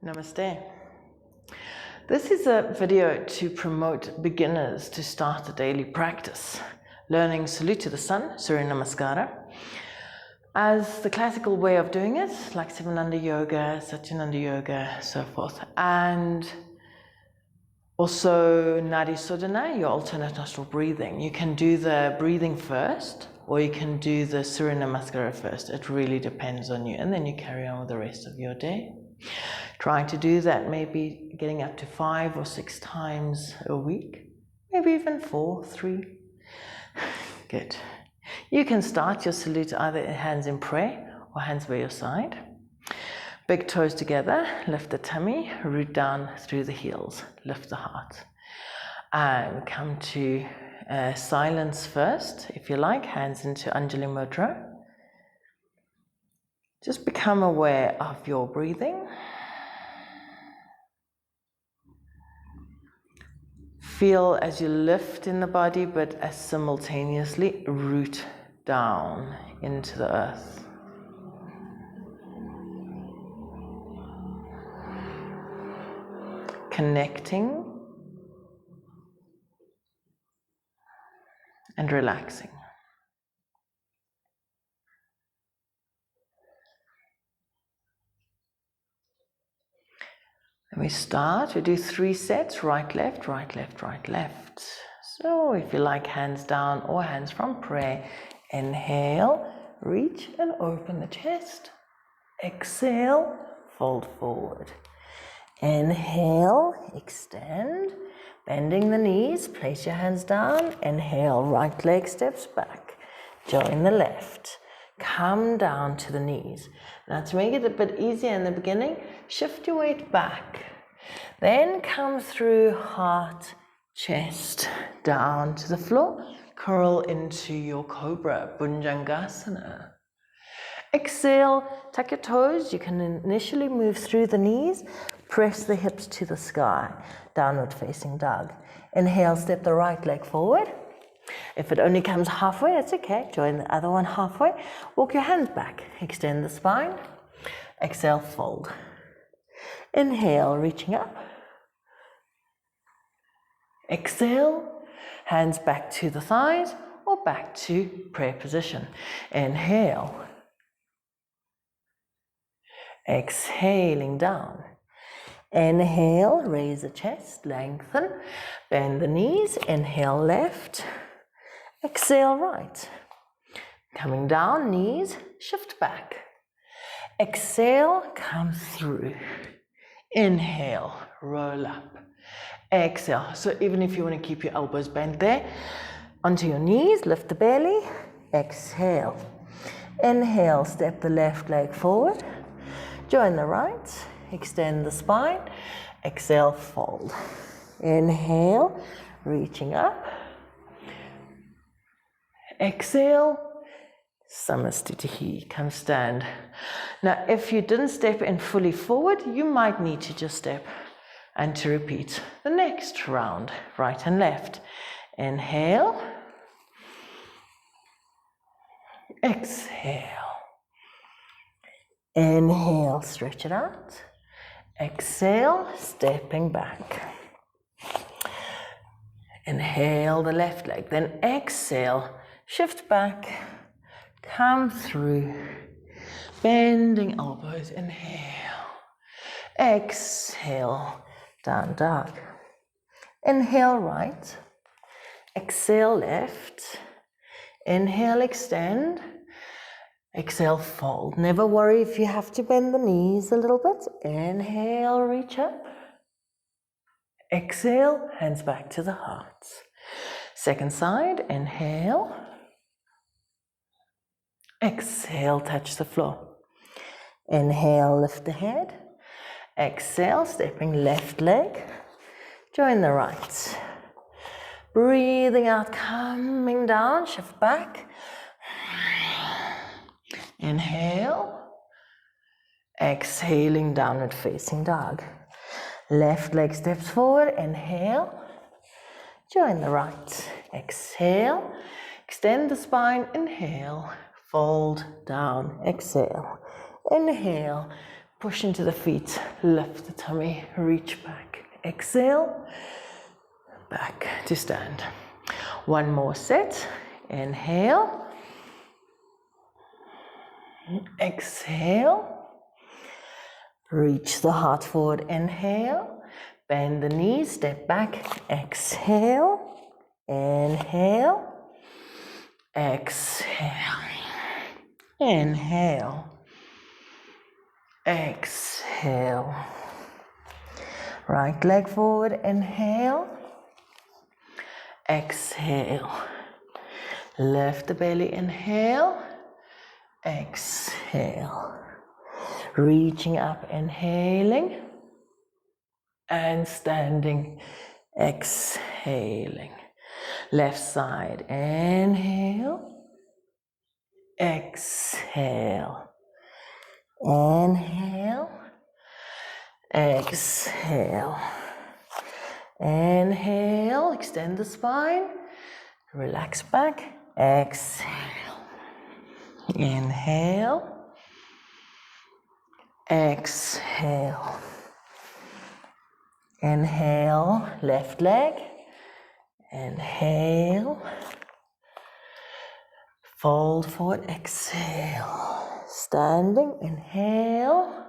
Namaste. This is a video to promote beginners to start a daily practice, learning salute to the sun, Surya Namaskara, as the classical way of doing it, like Sivananda Yoga, Satyananda Yoga, so forth, and also Nadi, Sodhana, your alternate nostril breathing. You can do the breathing first, or you can do the Surya Namaskara first. It really depends on you, and then you carry on with the rest of your day. Trying to do that, maybe getting up to 5 or 6 times a week, maybe even 4, 3. Good. You can start your salute either hands in prayer or hands by your side. Big toes together, lift the tummy, root down through the heels, lift the heart. And come to silence first, if you like, hands into Anjali Mudra. Just become aware of your breathing. Feel as you lift in the body, but as simultaneously root down into the earth. Connecting and relaxing. And we start, we do 3 sets, right, left, right, left, right, left. So if you like, hands down or hands from prayer. Inhale, reach and open the chest. Exhale, fold forward. Inhale, extend, bending the knees, place your hands down. Inhale, right leg steps back. Join the left. Come down to the knees. Now to make it a bit easier in the beginning, shift your weight back. Then come through heart, chest, down to the floor. Curl into your cobra, Bhujangasana. Exhale, tuck your toes. You can initially move through the knees. Press the hips to the sky. Downward facing dog. Inhale, step the right leg forward. If it only comes halfway, it's okay. Join the other one halfway. Walk your hands back. Extend the spine. Exhale, fold. Inhale, reaching up. Exhale, hands back to the thighs or back to prayer position. Inhale. Exhaling down. Inhale, raise the chest, lengthen, bend the knees. Inhale, left. Exhale, right. Coming down, knees, shift back. Exhale, come through. Inhale, roll up. Exhale. So even if you want to keep your elbows bent there, onto your knees, lift the belly. Exhale. Inhale, step the left leg forward. Join the right. Extend the spine. Exhale, fold. Inhale, reaching up. Exhale, Samastitihi, come stand. Now, if you didn't step in fully forward, you might need to just step and to repeat the next round, right and left. Inhale. Exhale. Inhale, stretch it out. Exhale, stepping back. Inhale the left leg, then exhale, shift back, come through, bending elbows, inhale, exhale, down dog. Inhale right, exhale left, inhale extend, exhale fold. Never worry if you have to bend the knees a little bit. Inhale, reach up. Exhale, hands back to the heart. Second side, inhale. Exhale, touch the floor. Inhale, lift the head. Exhale, stepping left leg. Join the right. Breathing out, coming down, shift back. Inhale. Exhaling, downward facing dog. Left leg steps forward, inhale. Join the right. Exhale. Extend the spine, inhale. Fold down, exhale. Inhale. Push into the feet, lift the tummy, reach back. Exhale, back to stand. One more set. Inhale. Exhale. Reach the heart forward. Inhale. Bend the knees, step back. Exhale. Inhale. Exhale. Inhale. Exhale. Right leg forward. Inhale. Exhale. Lift the belly. Inhale. Exhale. Reaching up, inhaling. And standing, exhaling. Left side, inhale. Exhale. Inhale. Exhale. Inhale, extend the spine. Relax back. Exhale. Inhale. Exhale. Inhale, left leg. Inhale. Fold forward, exhale. Standing, inhale.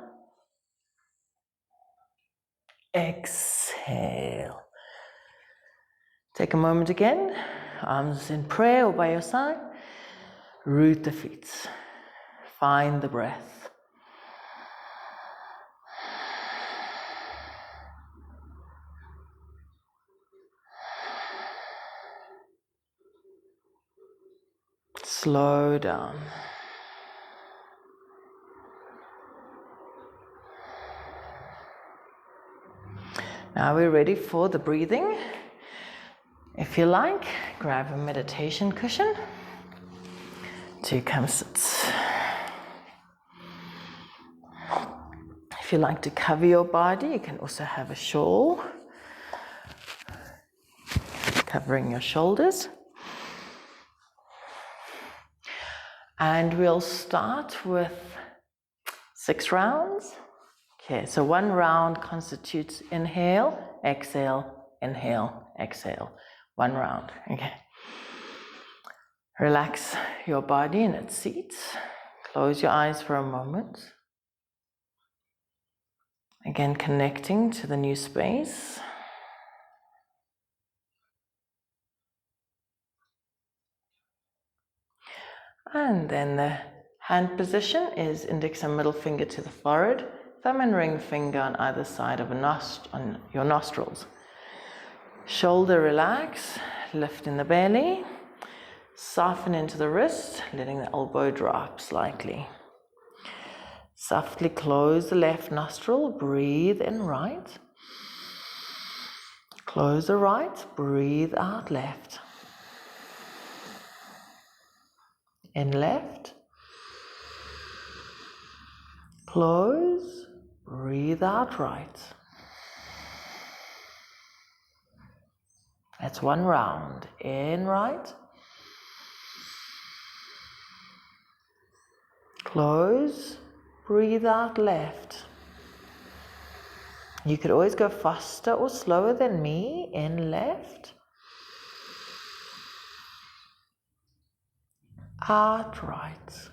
Exhale. Take a moment again. Arms in prayer or by your side. Root the feet. Find the breath. Slow down. Now we're ready for the breathing. If you like, grab a meditation cushion to come sit. If you like to cover your body, you can also have a shawl covering your shoulders. And we'll start with 6 rounds. Okay, so 1 round constitutes inhale, exhale, inhale, exhale. 1 round, okay. Relax your body in its seat. Close your eyes for a moment. Again, connecting to the new space. And then the hand position is index and middle finger to the forehead, thumb and ring finger on either side of on your nostrils. Shoulder relax, lift in the belly, soften into the wrist, letting the elbow drop slightly. Softly close the left nostril, breathe in right. Close the right, breathe out left. In left. Close, breathe out right. That's 1 round. In right. Close, breathe out left. You could always go faster or slower than me. In left. Out right.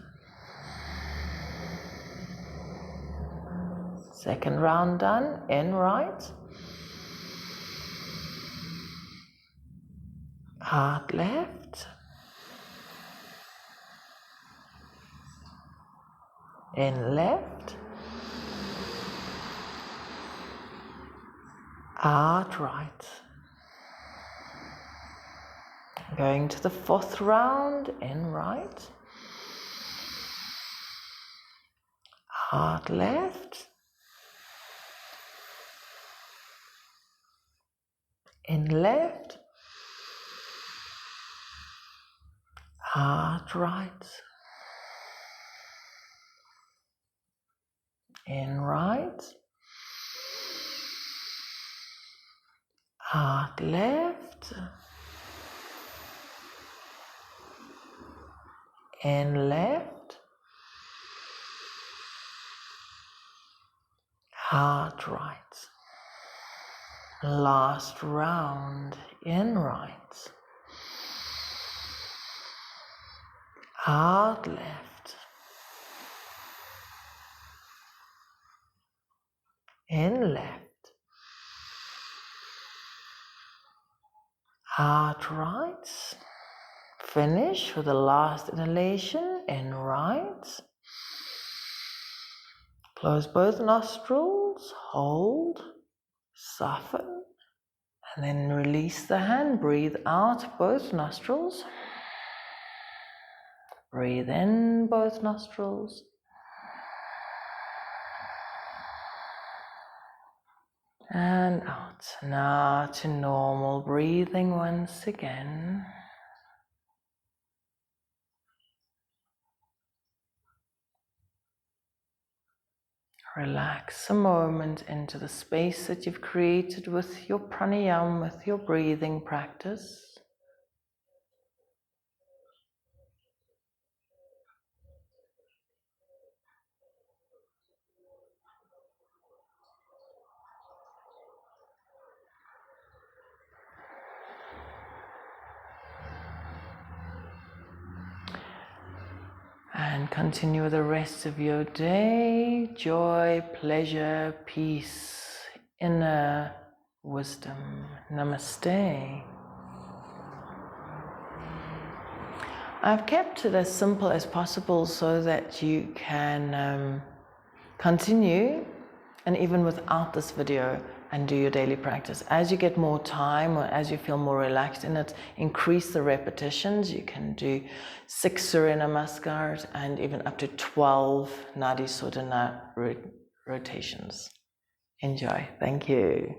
Second round done. In right. Out left. In left. Out right. Going to the 4th round. In right. Out left. In left. Out right. In right. Out left. In left. Heart right. Last round, in right. Heart left. In left. Heart right. Finish with the last inhalation, in right. Close both nostrils, hold, soften, and then release the hand. Breathe out both nostrils. Breathe in both nostrils. And out. Now to normal breathing once again. Relax a moment into the space that you've created with your pranayama, with your breathing practice. And continue with the rest of your day. Joy, pleasure, peace, inner wisdom. Namaste. I've kept it as simple as possible so that you can continue, and even without this video, and do your daily practice. As you get more time, or as you feel more relaxed in it, increase the repetitions. You can do 6 Surya Namaskars and even up to 12 Nadi Sodhana rotations. Enjoy. Thank you.